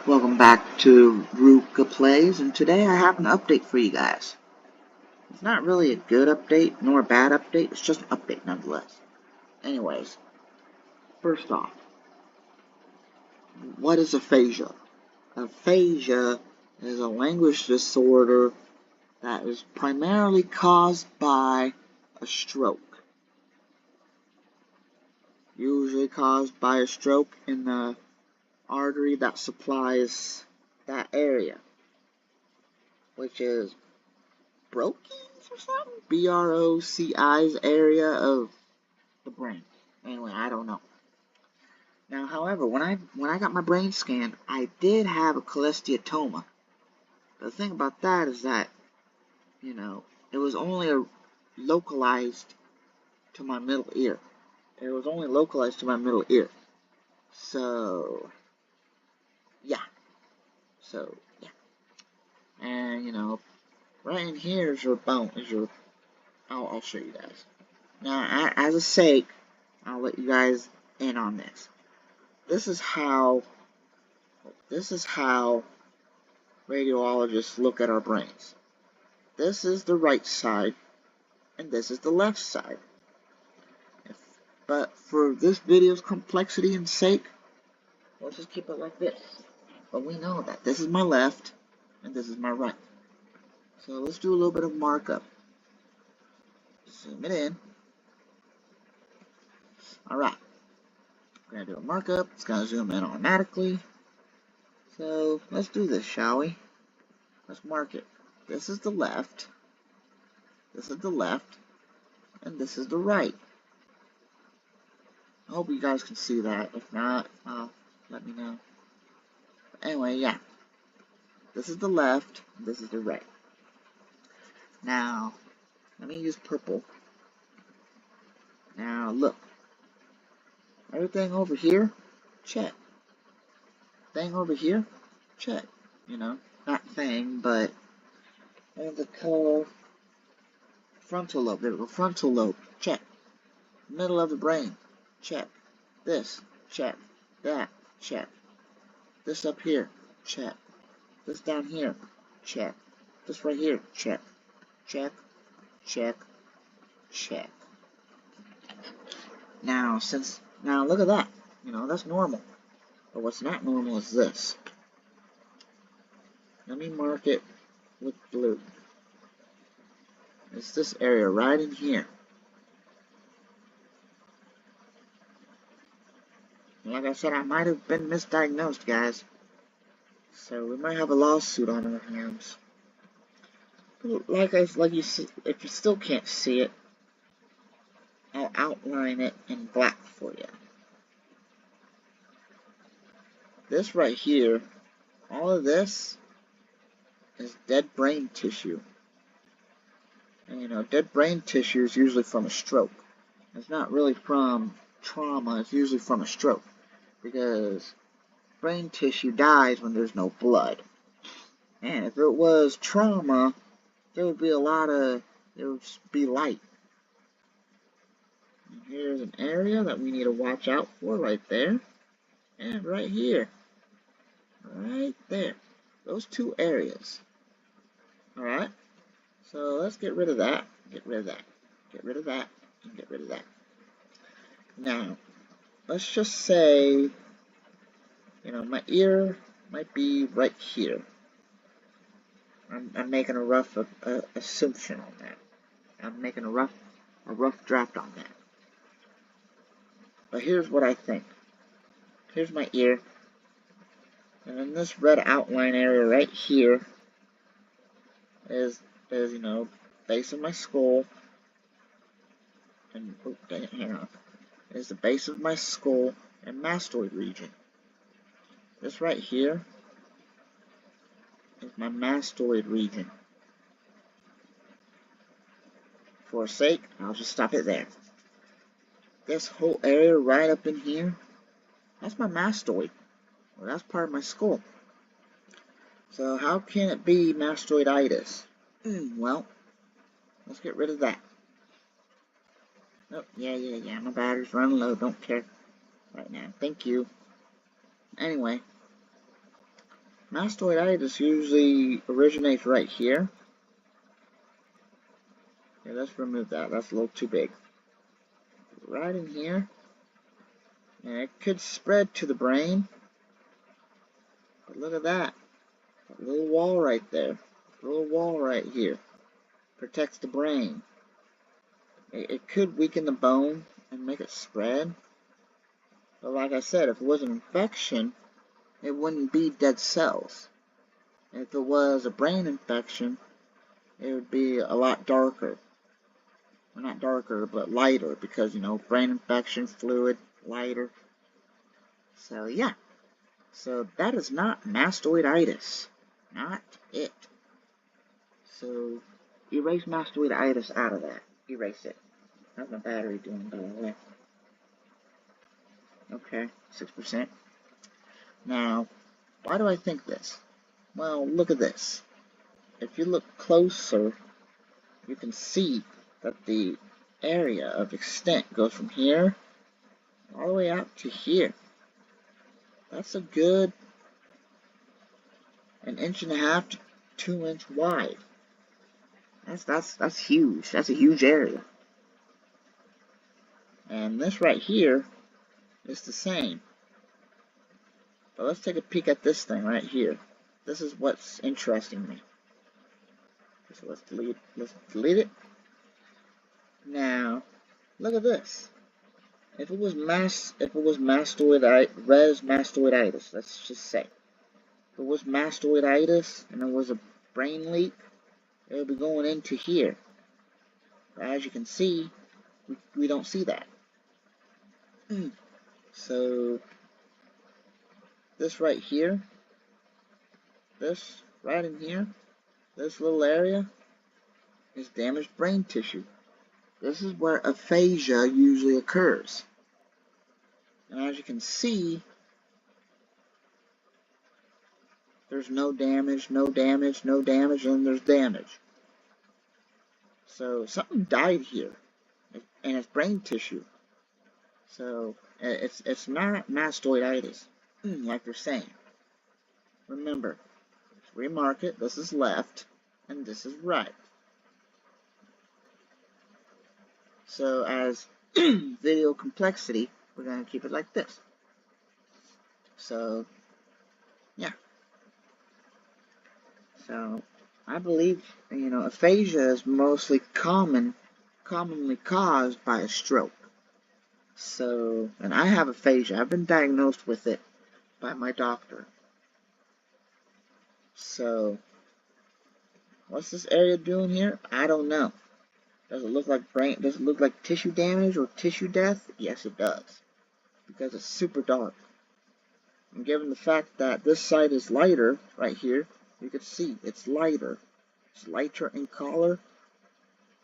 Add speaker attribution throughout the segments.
Speaker 1: Welcome back to Ruka Plays, and today I have an update for you guys. It's not really a good update, nor a bad update, it's just an update nonetheless. Anyways, first off, what is aphasia? Aphasia is a language disorder that is primarily caused by a stroke. Usually caused by a stroke in the artery that supplies that area, which is Broca's or something? BROCI's area of the brain. Anyway, I don't know. Now, however, when I got my brain scanned, I did have a cholesteatoma. The thing about that is that, it was only localized to my middle ear. It was only localized to my middle ear. So, yeah. And, right in here is your bone, I'll show you guys. Now, as a sake, I'll let you guys in on this. This is how radiologists look at our brains. This is the right side, and this is the left side. But for this video's complexity and sake, we'll just keep it like this. But we know that this is my left, and this is my right. So let's do a little bit of markup. Zoom it in. Alright. We're going to do a markup. It's going to zoom in automatically. So let's do this, shall we? Let's mark it. This is the left. This is the left. And this is the right. I hope you guys can see that. If not, let me know. But anyway, yeah. This is the left. This is the right. Now, let me use purple. Now, look. Everything over here, check. Thing over here, check. Not thing, but and the color frontal lobe. There we go. Frontal lobe, check. Middle of the brain, check. This, check. That, check. This up here, check. This down here, check. This right here, check. Check, check, check. Now, look at that. That's normal. But what's not normal is this. Let me mark it with blue. It's this area right in here. And like I said, I might have been misdiagnosed, guys. So we might have a lawsuit on our hands. But like you see, if you still can't see it, I'll outline it in black for you. This right here, all of this is dead brain tissue. And dead brain tissue is usually from a stroke. It's not really from trauma, it's usually from a stroke. Because brain tissue dies when there's no blood. And if it was trauma, there would be light. And here's an area that we need to watch out for right there. And right here. Right there. Those two areas. Alright? So let's get rid of that. Get rid of that. Get rid of that. And get rid of that. Now, let's just say, my ear might be right here. I'm making a rough assumption on that. I'm making a rough draft on that. But here's what I think. Here's my ear. And in this red outline area right here is base of my skull. And, oh, dang it, hang on. Is the base of my skull and mastoid region. This right here is my mastoid region. For sake, I'll just stop it there. This whole area right up in here, that's my mastoid. Well, that's part of my skull. So how can it be mastoiditis? Well, let's get rid of that. Oh, yeah, my battery's running low, don't care right now. Thank you. Anyway, Mastoiditis usually originates right here. Okay, let's remove that. That's a little too big. Right in here. And it could spread to the brain. But look at that. That little wall right there. Little wall right here. Protects the brain. It could weaken the bone and make it spread. But like I said, if it was an infection, it wouldn't be dead cells. If it was a brain infection, it would be a lot darker. Well, not darker, but lighter, because, you know, brain infection, fluid, lighter. So, yeah. So, that is not mastoiditis. Not it. So, erase mastoiditis out of that. Erase it. How's my battery doing, by the way? Okay, 6%. Now, why do I think this? Well, look at this. If you look closer, you can see that the area of extent goes from here all the way out to here. That's a good 1.5 inches to 2 inches wide. That's huge. That's a huge area. And this right here is the same. But let's take a peek at this thing right here. This is what's interesting me. So let's delete it. Now, look at this. If it was mastoiditis, let's just say. If it was mastoiditis and it was a brain leak, it would be going into here. But as you can see, we don't see that. So, this right here, this right in here, this little area is damaged brain tissue. This is where aphasia usually occurs. And as you can see, there's no damage, no damage, no damage, and there's damage. So something died here, and it's brain tissue. So it's not mastoiditis, like they're saying. Remember, remark it, this is left, and this is right. So as video complexity, we're going to keep it like this. So, yeah. So, I believe, you know, aphasia is mostly commonly caused by a stroke. So, and I have aphasia. I've been diagnosed with it by my doctor. So, what's this area doing here? I don't know. Does it look like tissue damage or tissue death? Yes, it does. Because it's super dark. And given the fact that this side is lighter, right here, you can see it's lighter. It's lighter in color.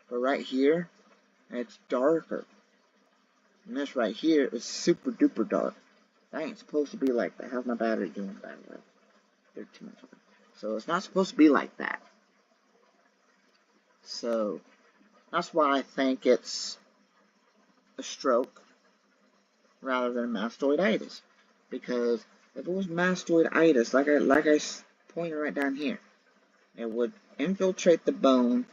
Speaker 1: But right here, it's darker. And this right here is super duper dark. That ain't supposed to be like that. How's my battery doing, by the way? 13 minutes. So it's not supposed to be like that. So that's why I think it's a stroke rather than mastoiditis. Because if it was mastoiditis, like I pointed right down here, it would infiltrate the bone,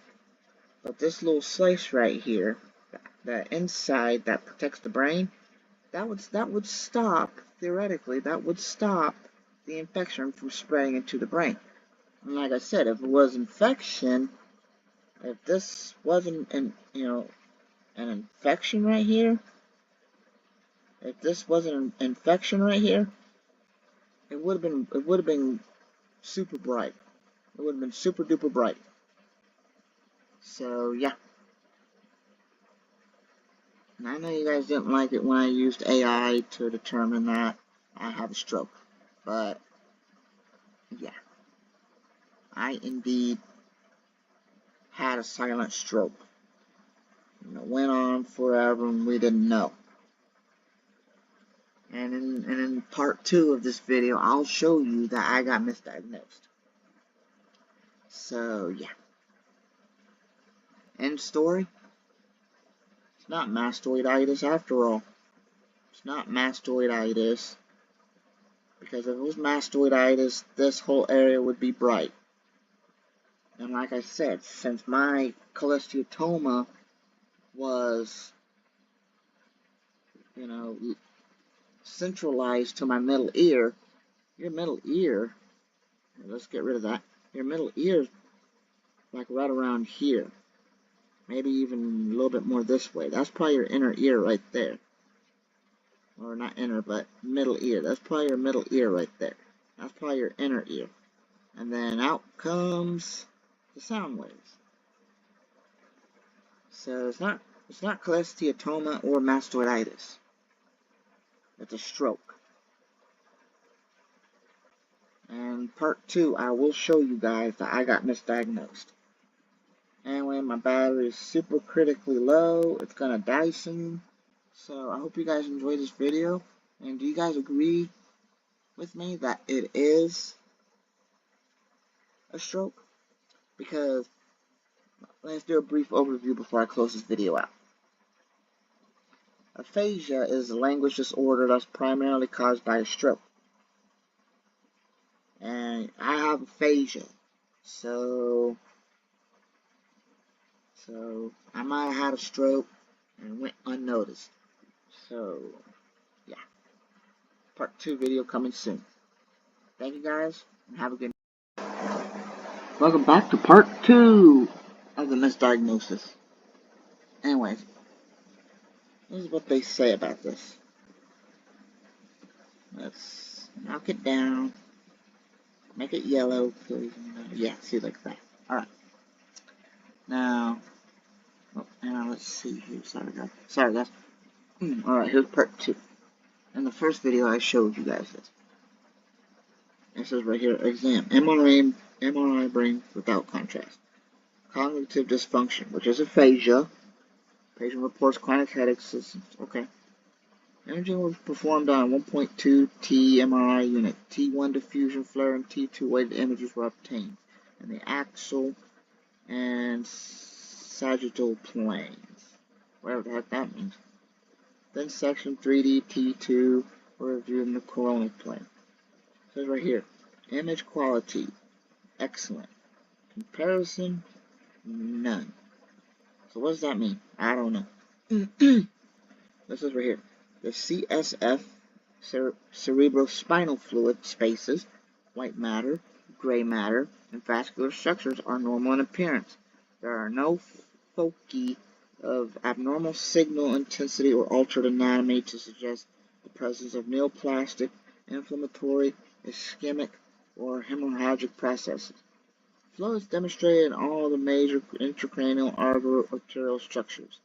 Speaker 1: but this little slice right here, that inside that protects the brain, that would stop, theoretically, that would stop the infection from spreading into the brain. And like I said, if it was infection, if this wasn't an infection right here, if this wasn't an infection right here, it would have been super bright. It would have been super duper bright. So yeah. And I know you guys didn't like it when I used AI to determine that I have a stroke. But yeah. I indeed had a silent stroke. And it went on forever and we didn't know. And in part 2 of this video, I'll show you that I got misdiagnosed. So, yeah. End story. It's not mastoiditis after all. It's not mastoiditis. Because if it was mastoiditis, this whole area would be bright. And like I said, since my cholesteatoma was, centralized to my middle ear, your middle ear, let's get rid of that, your middle ear is like right around here. Maybe even a little bit more this way. That's probably your inner ear right there. Or not inner, but middle ear. That's probably your middle ear right there. That's probably your inner ear. And then out comes the sound waves. So it's not cholesteatoma or mastoiditis. It's a stroke. And part 2, I will show you guys that I got misdiagnosed. Anyway, my battery is super critically low. It's gonna die soon. So I hope you guys enjoyed this video. And do you guys agree with me that it is a stroke? Because let's do a brief overview before I close this video out. Aphasia is a language disorder that's primarily caused by a stroke. And I have aphasia. So I might have had a stroke and went unnoticed. So yeah. Part 2 video coming soon. Thank you guys, and have a good night. Welcome back to part 2 of the misdiagnosis. Anyways, this is what they say about this. Let's knock it down. Make it yellow, please. Yeah, see, like that. Alright. Now, let's see here. Sorry, guys. Alright, here's part 2. In the first video, I showed you guys this. It says right here, exam. MRI brain without contrast. Cognitive dysfunction, which is aphasia. Patient reports chronic headaches. Okay. Imaging was performed on 1.2 T MRI unit. T1 diffusion flare and T2 weighted images were obtained in the axial and sagittal planes. Whatever the heck that means. Then section 3D T2 were reviewed in the coronal plane. It says right here, image quality, excellent. Comparison, none. So what does that mean? I don't know. This is right here. The CSF, cerebrospinal fluid spaces, white matter, gray matter, and vascular structures are normal in appearance. There are no foci of abnormal signal intensity or altered anatomy to suggest the presence of neoplastic, inflammatory, ischemic, or hemorrhagic processes. Flow is demonstrated in all the major intracranial arterial structures,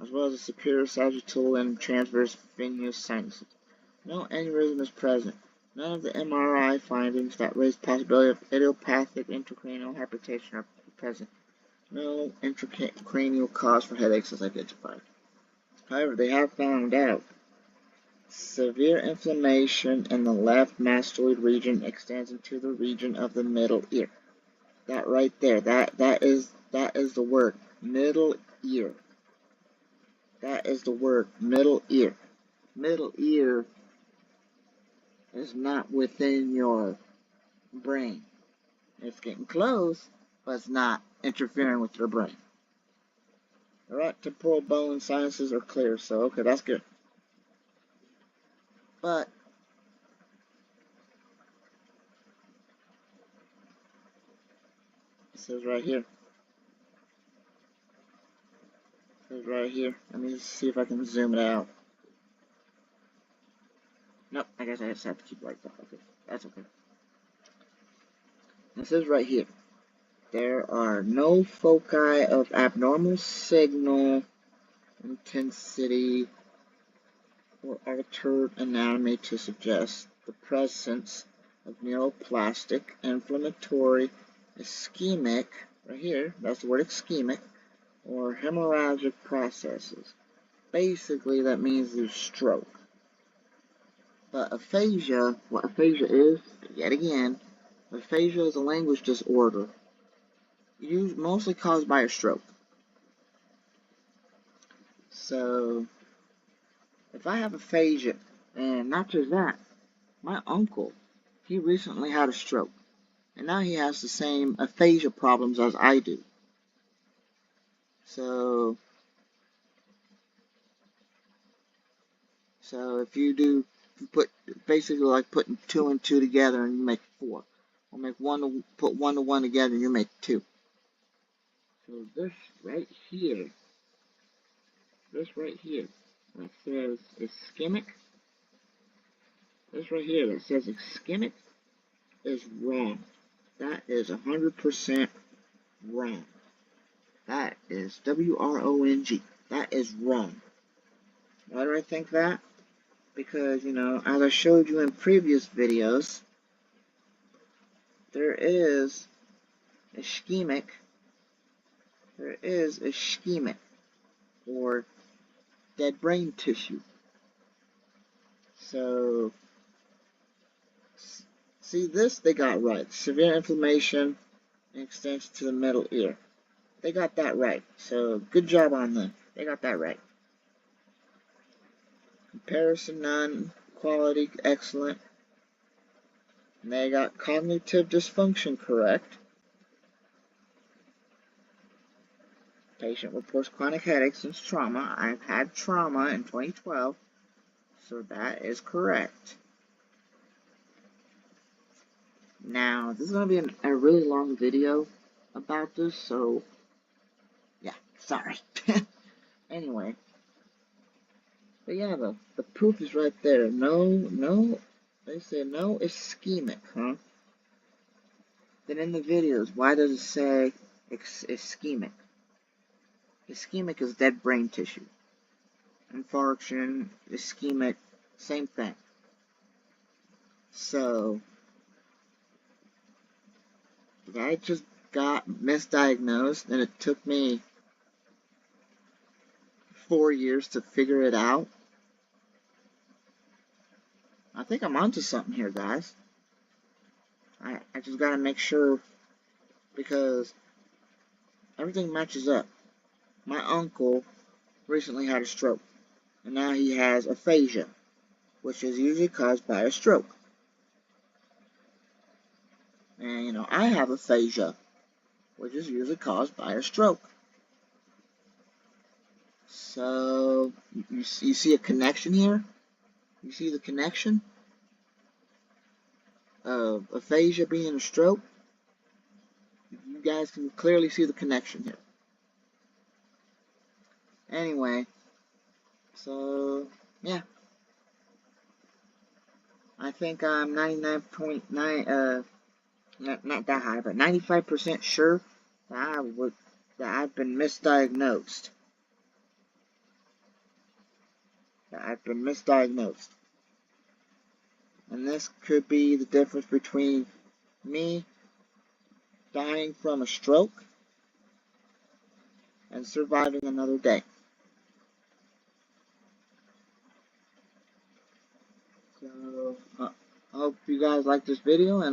Speaker 1: as well as the superior sagittal and transverse venous sinuses. No aneurysm is present. None of the MRI findings that raise possibility of idiopathic intracranial hypertension are present. No intracranial cause for headaches is identified. However, they have found out severe inflammation in the left mastoid region extends into the region of the middle ear. That right there, that is the word, middle ear. That is the word, middle ear. Middle ear is not within your brain. It's getting close, but it's not interfering with your brain. Alright, temporal bone sinuses are clear, so okay, that's good. But it says right here. Right here. Let me see if I can zoom it out. Nope, I guess I just have to keep it like that. Okay, that's okay. It says right here, there are no foci of abnormal signal intensity or altered anatomy to suggest the presence of neoplastic, inflammatory, ischemic, right here, that's the word ischemic, or hemorrhagic processes. Basically, that means there's stroke. But aphasia, what aphasia is, yet again, aphasia is a language disorder, mostly caused by a stroke. So, if I have aphasia, and not just that, My uncle, he recently had a stroke, and now he has the same aphasia problems as I do. So if you put basically like putting 2 and 2 together and you make 4, or put 1 to 1 together and you make 2. So this right here that says ischemic, this right here that says ischemic is wrong. That is 100% wrong. That is W-R-O-N-G. That is wrong. Why do I think that? Because, as I showed you in previous videos, there is ischemic, or dead brain tissue. So, see this, they got right. Severe inflammation and extension to the middle ear. They got that right. So, good job on them. They got that right. Comparison, none. Quality, excellent. And they got cognitive dysfunction correct. Patient reports chronic headaches since trauma. I've had trauma in 2012, so that is correct. Now, this is going to be a really long video about this, so yeah, sorry. Anyway, but yeah, the proof is right there. No, they say no ischemic, huh? Then in the videos, why does it say ischemic? Ischemic is dead brain tissue. Infarction, ischemic, same thing. So, I just got misdiagnosed, and it took me 4 years to figure it out. I think I'm onto something here, guys. I just gotta make sure, because everything matches up. My uncle recently had a stroke, and now he has aphasia, which is usually caused by a stroke. And, I have aphasia, which is usually caused by a stroke. So, you see a connection here? You see the connection of aphasia being a stroke? You guys can clearly see the connection here. Anyway, so, yeah. I think I'm 99.9, not that high, but 95% sure that I've been misdiagnosed. And this could be the difference between me dying from a stroke and surviving another day. So, I hope you guys like this video, and